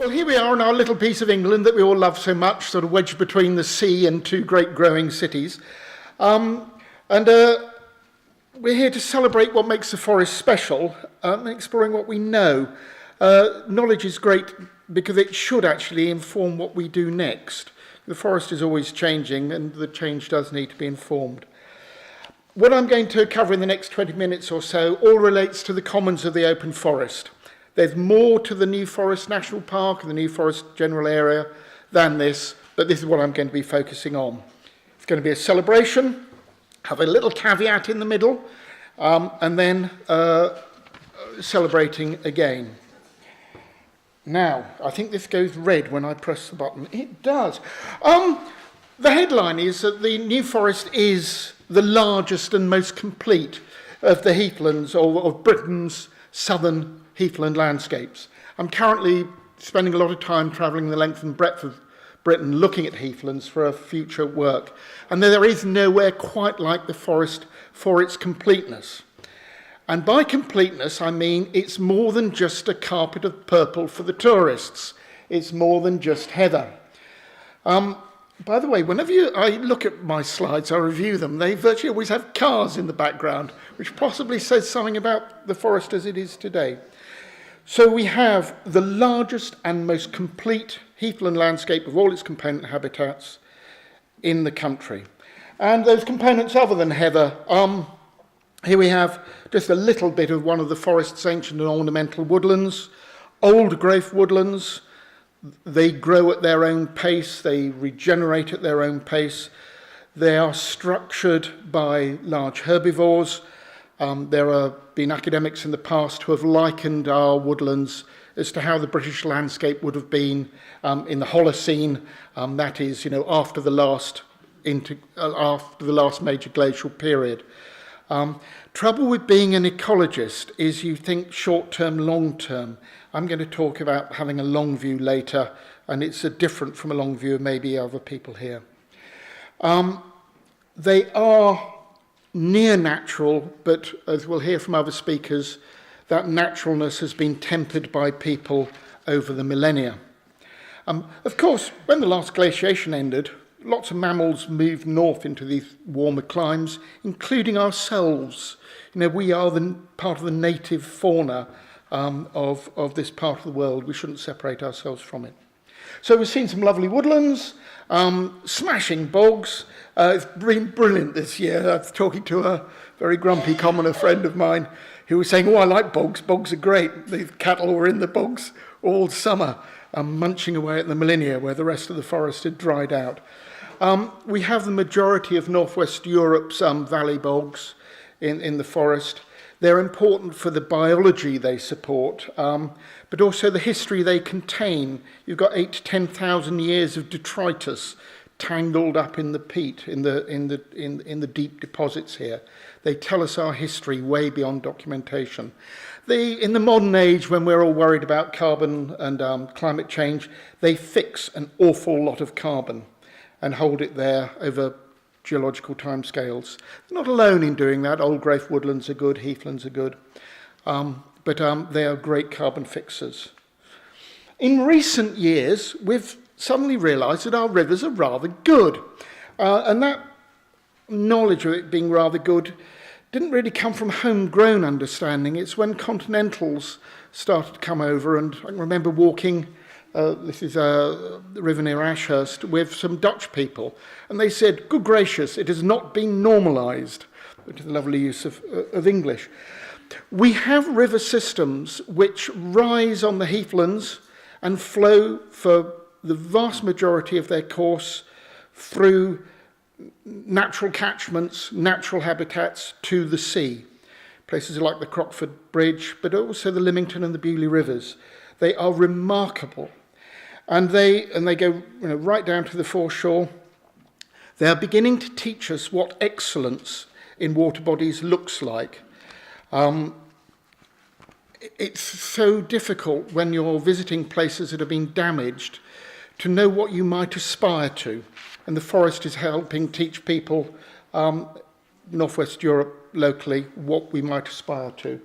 Well, here we are in our little piece of England that we all love so much, sort of wedged between the sea and two great growing cities. And we're here to celebrate what makes the forest special and exploring what we know. Knowledge is great because it should actually inform what we do next. The forest is always changing and the change does need to be informed. What I'm going to cover in the next 20 minutes or so all relates to the commons of the open forest. There's more to the New Forest National Park and the New Forest General Area than this, but this is what I'm going to be focusing on. It's going to be a celebration, have a little caveat in the middle, and then celebrating again. Now, I think this goes red when I press the button. It does. The headline is that the New Forest is the largest and most complete of the heathlands, or of Britain's southern heathland landscapes. I'm currently spending a lot of time travelling the length and breadth of Britain looking at heathlands for a future work, and there is nowhere quite like the forest for its completeness. And by completeness, I mean it's more than just a carpet of purple for the tourists. It's more than just heather. By the way, whenever I look at my slides, I review them, they virtually always have cars in the background, which possibly says something about the forest as it is today. So we have the largest and most complete heathland landscape of all its component habitats in the country. And those components other than heather, here we have just a little bit of one of the forest's ancient and ornamental woodlands, old growth woodlands. They grow at their own pace, they regenerate at their own pace. They are structured by large herbivores. There have been academics in the past who have likened our woodlands as to how the British landscape would have been in the Holocene, that is, after the last major glacial period. Trouble with being an ecologist is you think short-term, long-term. I'm going to talk about having a long view later, and it's different from a long view of maybe other people here. They are near natural, but as we'll hear from other speakers, that naturalness has been tempered by people over the millennia. Of course, when the last glaciation ended, lots of mammals moved north into these warmer climes, including ourselves. We are part of the native fauna of this part of the world. We shouldn't separate ourselves from it. So we've seen some lovely woodlands, smashing bogs. It's been brilliant this year. I was talking to a very grumpy commoner friend of mine who was saying, I like bogs. Bogs are great. The cattle were in the bogs all summer, munching away at the millennia where the rest of the forest had dried out. We have the majority of northwest Europe's valley bogs in the forest. They're important for the biology they support, but also the history they contain. You've got 8,000 to 10,000 years of detritus tangled up in the peat, in the deep deposits here. They tell us our history way beyond documentation. In the modern age, when we're all worried about carbon and climate change, they fix an awful lot of carbon and hold it there over geological timescales. They're not alone in doing that. Old growth woodlands are good, heathlands are good, but they are great carbon fixers. In recent years, we've suddenly realised that our rivers are rather good, and that knowledge of it being rather good didn't really come from homegrown understanding. It's when continentals started to come over, and I can remember walking this is the river near Ashurst, with some Dutch people. And they said, good gracious, it has not been normalised, which is a lovely use of English. We have river systems which rise on the heathlands and flow for the vast majority of their course through natural catchments, natural habitats to the sea. Places like the Crockford Bridge, but also the Lymington and the Beaulieu rivers. They are remarkable. And they go right down to the foreshore. They are beginning to teach us what excellence in water bodies looks like. It's so difficult when you're visiting places that have been damaged to know what you might aspire to. And the forest is helping teach people, Northwest Europe locally, what we might aspire to.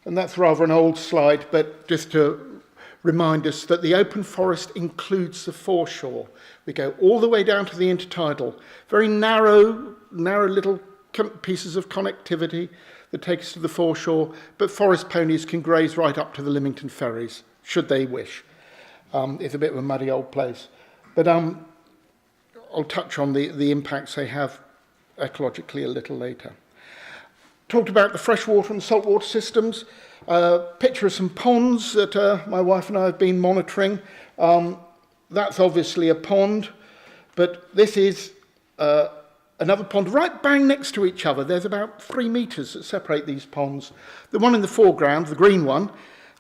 And that's rather an old slide, but just to remind us that the open forest includes the foreshore. We go all the way down to the intertidal, very narrow little pieces of connectivity that take us to the foreshore, but forest ponies can graze right up to the Lymington ferries, should they wish. It's a bit of a muddy old place. But I'll touch on the impacts they have ecologically a little later. Talked about the freshwater and saltwater systems. Picture of some ponds that my wife and I have been monitoring. That's obviously a pond, but this is another pond right bang next to each other. There's about 3 metres that separate these ponds. The one in the foreground, the green one,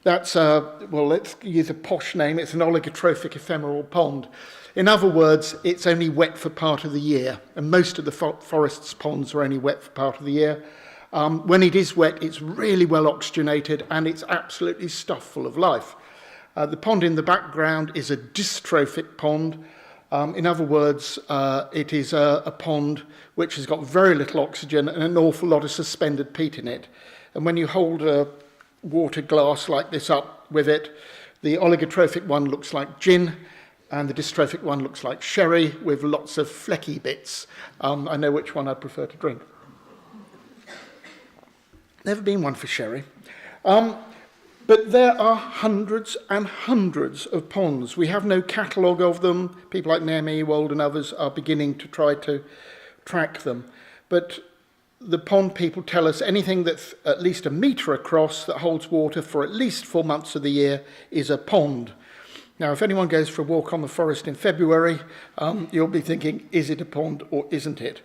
that's, well, let's use a posh name. It's an oligotrophic ephemeral pond. In other words, it's only wet for part of the year, and most of the forest's ponds are only wet for part of the year. When it is wet, it's really well oxygenated, and it's absolutely stuffed full of life. The pond in the background is a dystrophic pond. In other words, it is a pond which has got very little oxygen and an awful lot of suspended peat in it. And when you hold a water glass like this up with it, the oligotrophic one looks like gin, and the dystrophic one looks like sherry with lots of flecky bits. I know which one I prefer to drink. Never been one for sherry. But there are hundreds and hundreds of ponds. We have no catalogue of them. People like Naomi Ewald and others are beginning to try to track them. But the pond people tell us anything that's at least 1 metre across that holds water for at least 4 months of the year is a pond. Now, if anyone goes for a walk on the forest in February, you'll be thinking, is it a pond or isn't it?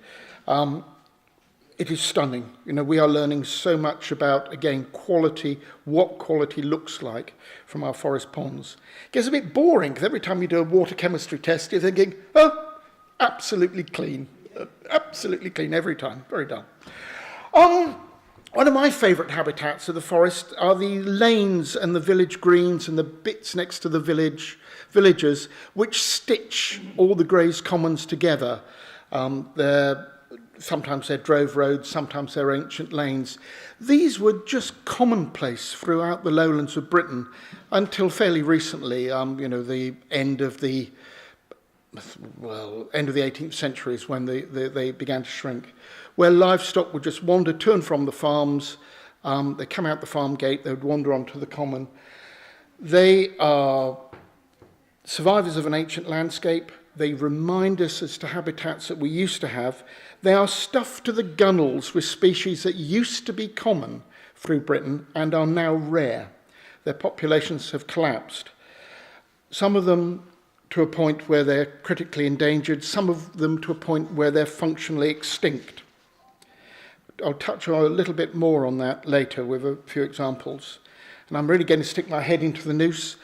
It is stunning. You know, we are learning so much about, again, quality, what quality looks like from our forest ponds. It gets a bit boring because every time you do a water chemistry test, you're thinking, oh, absolutely clean. Absolutely clean every time. Very dull. One of my favourite habitats of the forest are the lanes and the village greens and the bits next to the villages which stitch all the grazed commons together. Sometimes they're drove roads, sometimes they're ancient lanes. These were just commonplace throughout the lowlands of Britain until fairly recently, the end of the 18th century is when they began to shrink, where livestock would just wander to and from the farms. They come out the farm gate, they would wander onto the common. They are survivors of an ancient landscape. They remind us as to habitats that we used to have. They are stuffed to the gunnels with species that used to be common through Britain and are now rare. Their populations have collapsed. Some of them to a point where they're critically endangered, some of them to a point where they're functionally extinct. I'll touch on a little bit more on that later with a few examples. And I'm really going to stick my head into the noose.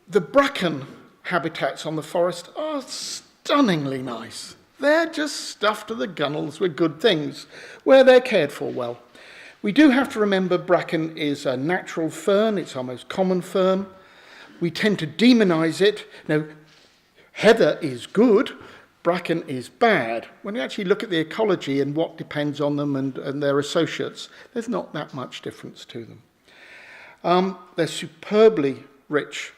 The bracken habitats on the forest are stunningly nice. They're just stuffed to the gunnels with good things, where they're cared for well. We do have to remember bracken is a natural fern. It's our most common fern. We tend to demonise it. Now, heather is good, bracken is bad. When you actually look at the ecology and what depends on them and their associates, there's not that much difference to them. They're superbly rich,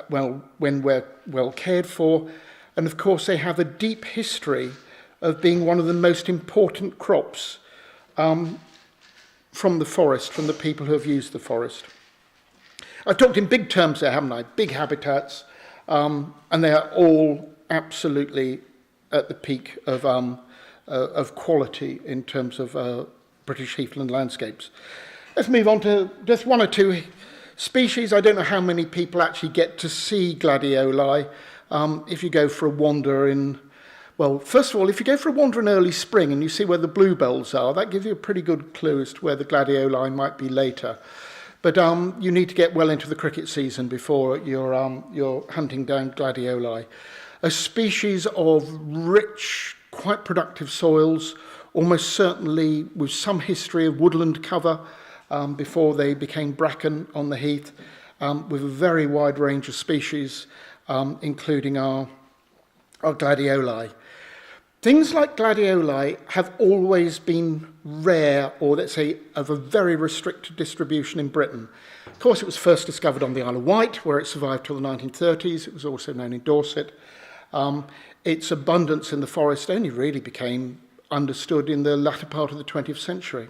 when we're well cared for. And of course, they have a deep history of being one of the most important crops from the forest, from the people who have used the forest. I've talked in big terms there, haven't I? Big habitats, and they are all absolutely at the peak of quality in terms of British heathland landscapes. Let's move on to just one or two species. I don't know how many people actually get to see gladioli. If you go for a wander first of all, if you go for a wander in early spring and you see where the bluebells are, that gives you a pretty good clue as to where the gladioli might be later. But you need to get well into the cricket season before you're hunting down gladioli. A species of rich, quite productive soils, almost certainly with some history of woodland cover before they became bracken on the heath, with a very wide range of species, including our gladioli. Things like gladioli have always been rare, or let's say of a very restricted distribution in Britain. Of course, it was first discovered on the Isle of Wight, where it survived till the 1930s. It was also known in Dorset. Its abundance in the forest only really became understood in the latter part of the 20th century.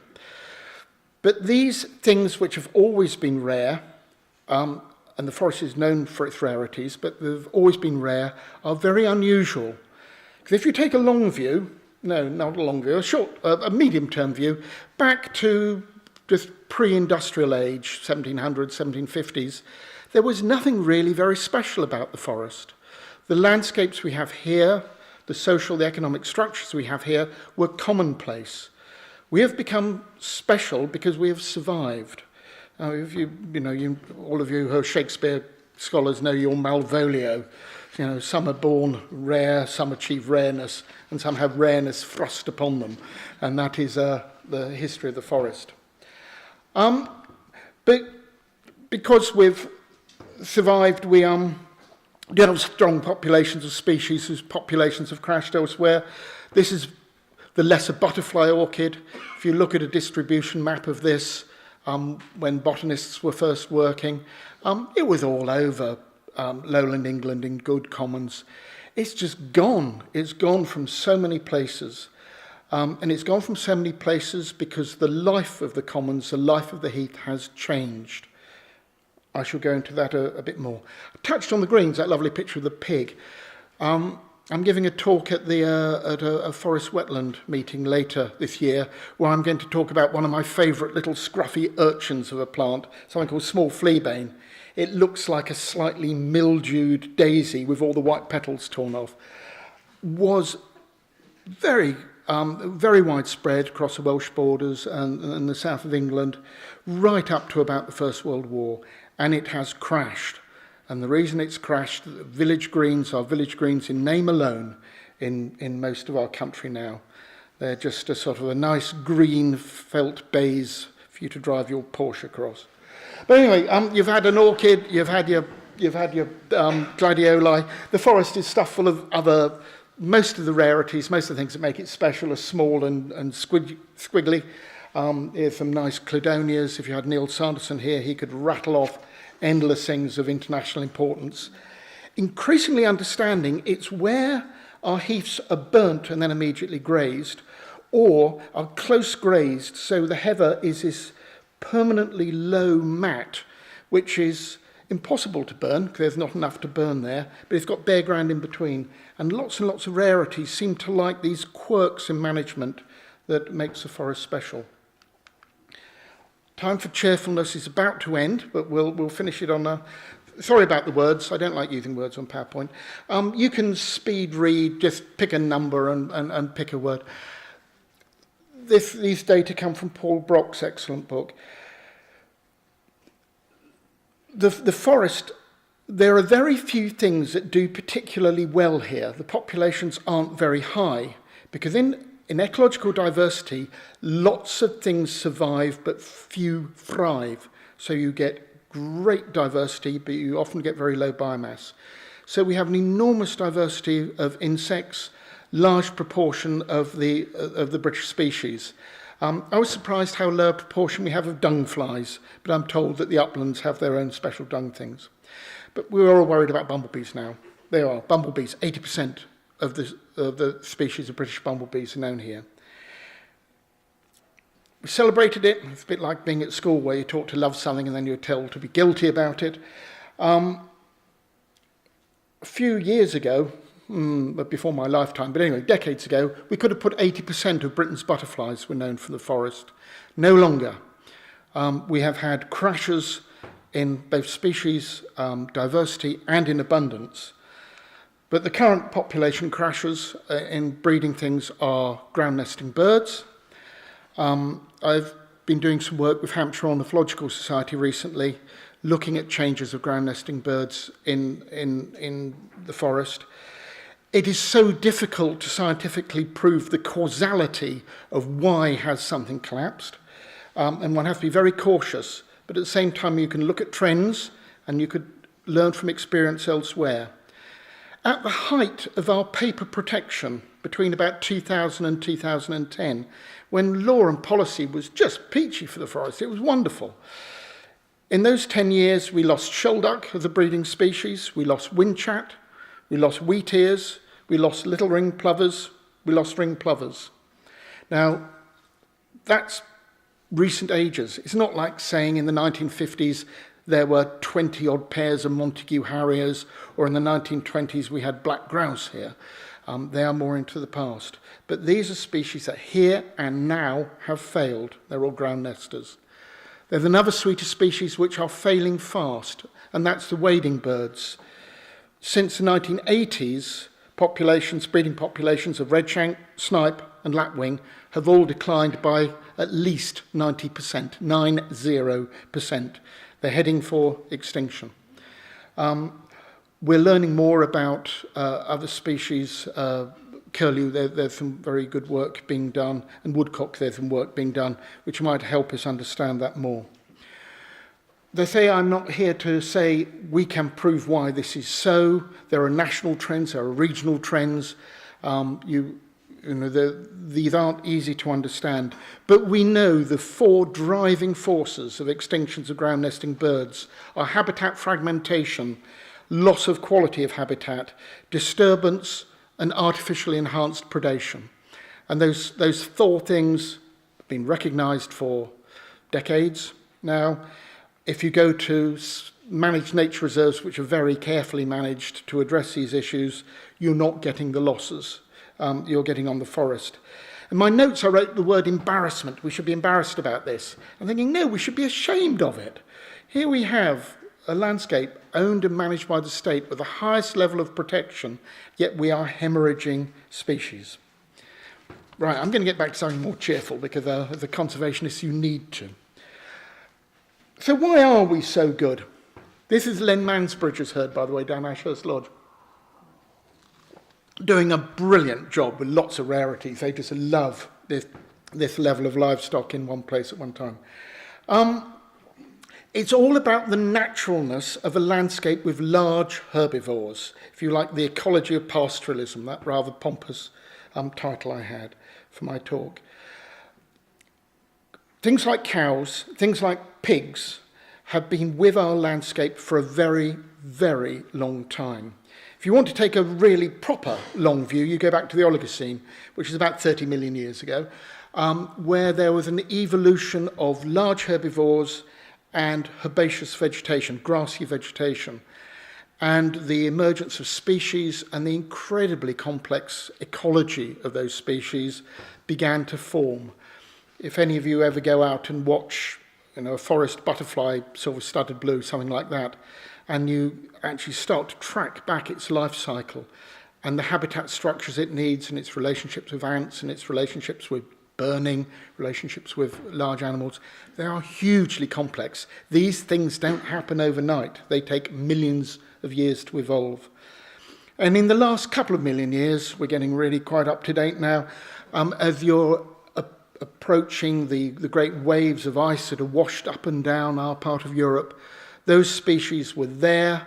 But these things which have always been rare, and the forest is known for its rarities, but they've always been rare, are very unusual. Because if you take a long view, no, not a long view, a medium-term view, back to just pre-industrial age, 1700s, 1750s, there was nothing really very special about the forest. The landscapes we have here, the social, the economic structures we have here, were commonplace. We have become special because we have survived. Now, if all of you who are Shakespeare scholars know your Malvolio. Some are born rare, some achieve rareness, and some have rareness thrust upon them. And that is the history of the forest. But because we've survived, we do have strong populations of species whose populations have crashed elsewhere. This is the lesser butterfly orchid. If you look at a distribution map of this, when botanists were first working, it was all over lowland England in good commons. It's just gone. It's gone from so many places. And it's gone from so many places because the life of the commons, the life of the heath has changed. I shall go into that a bit more. I touched on the greens, that lovely picture of the pig. I'm giving a talk at a forest wetland meeting later this year, where I'm going to talk about one of my favourite little scruffy urchins of a plant, something called small fleabane. It looks like a slightly mildewed daisy with all the white petals torn off. Was very widespread across the Welsh borders and the south of England, right up to about the First World War, and it has crashed. And the reason it's crashed, village greens are village greens in name alone in most of our country now. They're just a sort of a nice green felt baize for you to drive your Porsche across. But anyway, you've had an orchid, you've had your gladioli. The forest is stuffed full of most of the rarities, most of the things that make it special are small and squiggly. Here's some nice cladonias. If you had Neil Sanderson here, he could rattle off endless things of international importance. Increasingly understanding it's where our heaths are burnt and then immediately grazed, or are close grazed, so the heather is this permanently low mat, which is impossible to burn, because there's not enough to burn there, but it's got bare ground in between. And lots of rarities seem to like these quirks in management that makes the forest special. Time for cheerfulness is about to end, but we'll finish it on a... Sorry about the words. I don't like using words on PowerPoint. You can speed read, just pick a number and pick a word. These data come from Paul Brock's excellent book. The forest, there are very few things that do particularly well here. The populations aren't very high, because in ecological diversity, lots of things survive, but few thrive. So you get great diversity, but you often get very low biomass. So we have an enormous diversity of insects, large proportion of the British species. I was surprised how low a proportion we have of dung flies, but I'm told that the uplands have their own special dung things. But we're all worried about bumblebees now. They are. Bumblebees, 80% of the species of British bumblebees are known here. We celebrated it. It's a bit like being at school where you're taught to love something and then you're told to be guilty about it. A few years ago, before my lifetime, but anyway, decades ago, we could have put 80% of Britain's butterflies were known from the forest. No longer. We have had crashes in both species, diversity, and in abundance. But the current population crashes in breeding things are ground nesting birds. I've been doing some work with Hampshire Ornithological Society recently, looking at changes of ground nesting birds in the forest. It is so difficult to scientifically prove the causality of why has something collapsed, and one has to be very cautious. But at the same time, you can look at trends and you could learn from experience elsewhere. At the height of our paper protection, between about 2000 and 2010, when law and policy was just peachy for the forest, it was wonderful. In those 10 years, we lost shelduck as a breeding species, we lost windchat, we lost wheatears, we lost little ring plovers, we lost ring plovers. Now, that's recent ages. It's not like saying in the 1950s there were 20-odd pairs of Montague Harriers, or in the 1920s we had black grouse here. They are more into the past. But these are species that here and now have failed. They're all ground nesters. There's another suite of species which are failing fast, and that's the wading birds. Since the 1980s, breeding populations of redshank, snipe, and lapwing have all declined by at least 90%, 90%. They're heading for extinction. We're learning more about other species. Curlew, there's some very good work being done, and woodcock, there's some work being done, which might help us understand that more. They say I'm not here to say we can prove why this is so. There are national trends, there are regional trends. These aren't easy to understand. But we know the four driving forces of extinctions of ground nesting birds are habitat fragmentation, loss of quality of habitat, disturbance, and artificially enhanced predation. And those four things have been recognised for decades now. If you go to managed nature reserves, which are very carefully managed to address these issues, you're not getting the losses you're getting on the forest. In my notes, I wrote the word embarrassment. We should be embarrassed about this. I'm thinking, no, we should be ashamed of it. Here we have a landscape owned and managed by the state with the highest level of protection, yet we are hemorrhaging species. Right, I'm going to get back to something more cheerful because as a conservationist you need to. So why are we so good? This is Len Mansbridge has heard, by the way, down Ashurst Lodge. Doing a brilliant job with lots of rarities. They just love this level of livestock in one place at one time. It's all about the naturalness of a landscape with large herbivores, if you like, the ecology of pastoralism, that rather pompous title I had for my talk. Things like cows, things like pigs, have been with our landscape for a very, very long time. If you want to take a really proper long view, you go back to the Oligocene, which is about 30 million years ago, where there was an evolution of large herbivores and herbaceous vegetation, grassy vegetation, and the emergence of species and the incredibly complex ecology of those species began to form. If any of you ever go out and watch, a forest butterfly, silver-studded blue, something like that, and you actually start to track back its life cycle and the habitat structures it needs and its relationships with ants and its relationships with burning, relationships with large animals, they are hugely complex. These things don't happen overnight. They take millions of years to evolve. And in the last couple of million years, we're getting really quite up to date now, as you're approaching the great waves of ice that are washed up and down our part of Europe, those species were there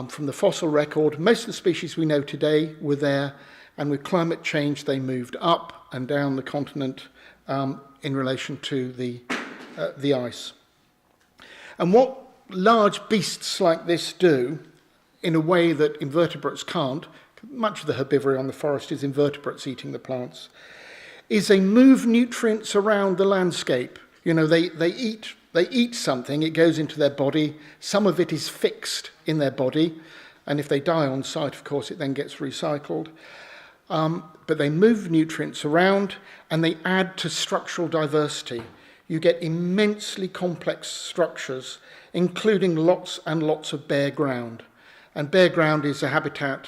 from the fossil record. Most of the species we know today were there, and with climate change they moved up and down the continent in relation to the ice. And what large beasts like this do, in a way that invertebrates can't, much of the herbivory on the forest is invertebrates eating the plants, is they move nutrients around the landscape. They eat something, it goes into their body, some of it is fixed in their body, and if they die on site, of course, it then gets recycled. But they move nutrients around and they add to structural diversity. You get immensely complex structures, including lots and lots of bare ground. And bare ground is a habitat,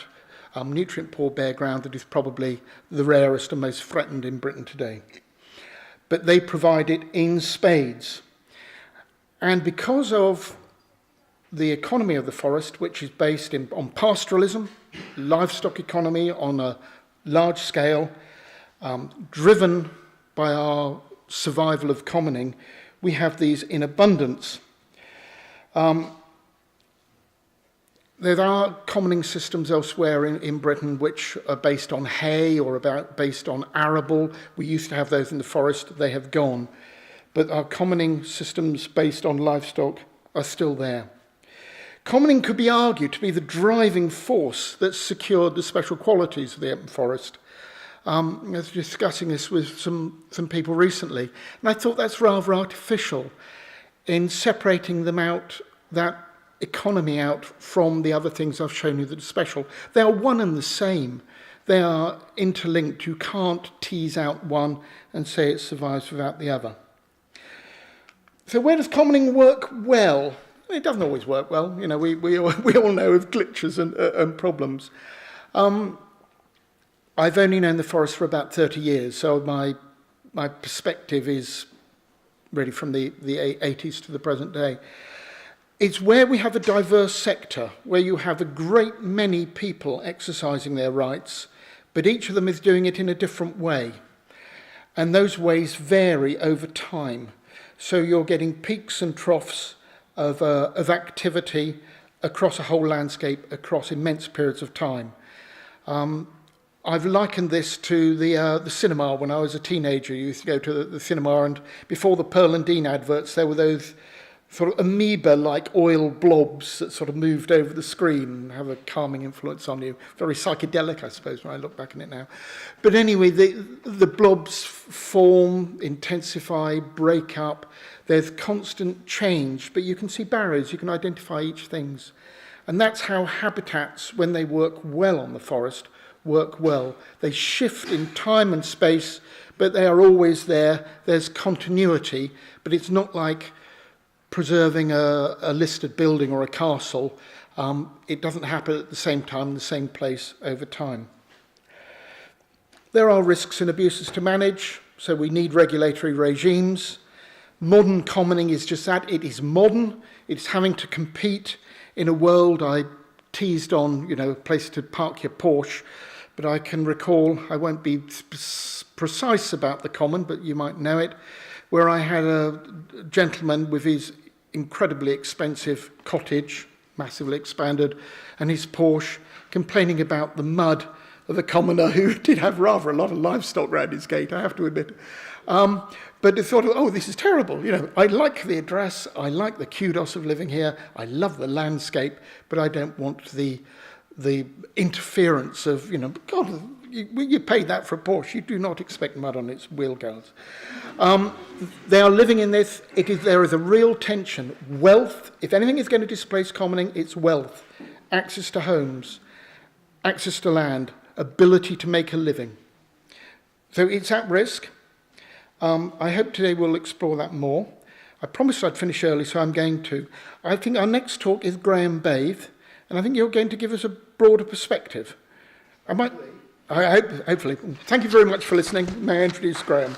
nutrient-poor bare ground, that is probably the rarest and most threatened in Britain today. But they provide it in spades. And because of the economy of the forest, which is based on pastoralism, livestock economy on a large scale, driven by our survival of commoning, we have these in abundance. There are commoning systems elsewhere in Britain which are based on hay or based on arable. We used to have those in the forest, they have gone. But our commoning systems based on livestock are still there. Commoning could be argued to be the driving force that secured the special qualities of the open forest. I was discussing this with some people recently, and I thought that's rather artificial in separating them out, that economy out from the other things I've shown you that are special. They are one and the same. They are interlinked. You can't tease out one and say it survives without the other. So where does commoning work well? It doesn't always work well. You know, we all know of glitches and problems. I've only known the forest for about 30 years, so my perspective is really from the 80s to the present day. It's where we have a diverse sector, where you have a great many people exercising their rights, but each of them is doing it in a different way. And those ways vary over time. So you're getting peaks and troughs of activity across a whole landscape, across immense periods of time. I've likened this to the cinema. When I was a teenager, you used to go to the cinema, and before the Pearl and Dean adverts, there were those sort of amoeba-like oil blobs that sort of moved over the screen and have a calming influence on you. Very psychedelic, I suppose, when I look back on it now. But anyway, the blobs form, intensify, break up. There's constant change, but you can see barriers. You can identify each thing. And that's how habitats, when they work well on the forest, work well. They shift in time and space, but they are always there. There's continuity, but it's not like preserving a listed building or a castle. It doesn't happen at the same time, in the same place over time. There are risks and abuses to manage, so we need regulatory regimes. Modern commoning is just that. It is modern. It's having to compete in a world. I teased on, a place to park your Porsche, but I can recall, I won't be precise about the common, but you might know it, where I had a gentleman with his incredibly expensive cottage, massively expanded, and his Porsche, complaining about the mud of a commoner who did have rather a lot of livestock around his gate, I have to admit. But I thought, oh, this is terrible. I like the address, I like the kudos of living here, I love the landscape, but I don't want the interference of, God, you paid that for a Porsche. You do not expect mud on its wheel guards. They are living in this. There is a real tension. Wealth, if anything is going to displace commoning, it's wealth. Access to homes, access to land, ability to make a living. So it's at risk. I hope today we'll explore that more. I promised I'd finish early, so I'm going to. I think our next talk is Graham Bathe, and I think you're going to give us a broader perspective. Hopefully. Thank you very much for listening. May I introduce Graham?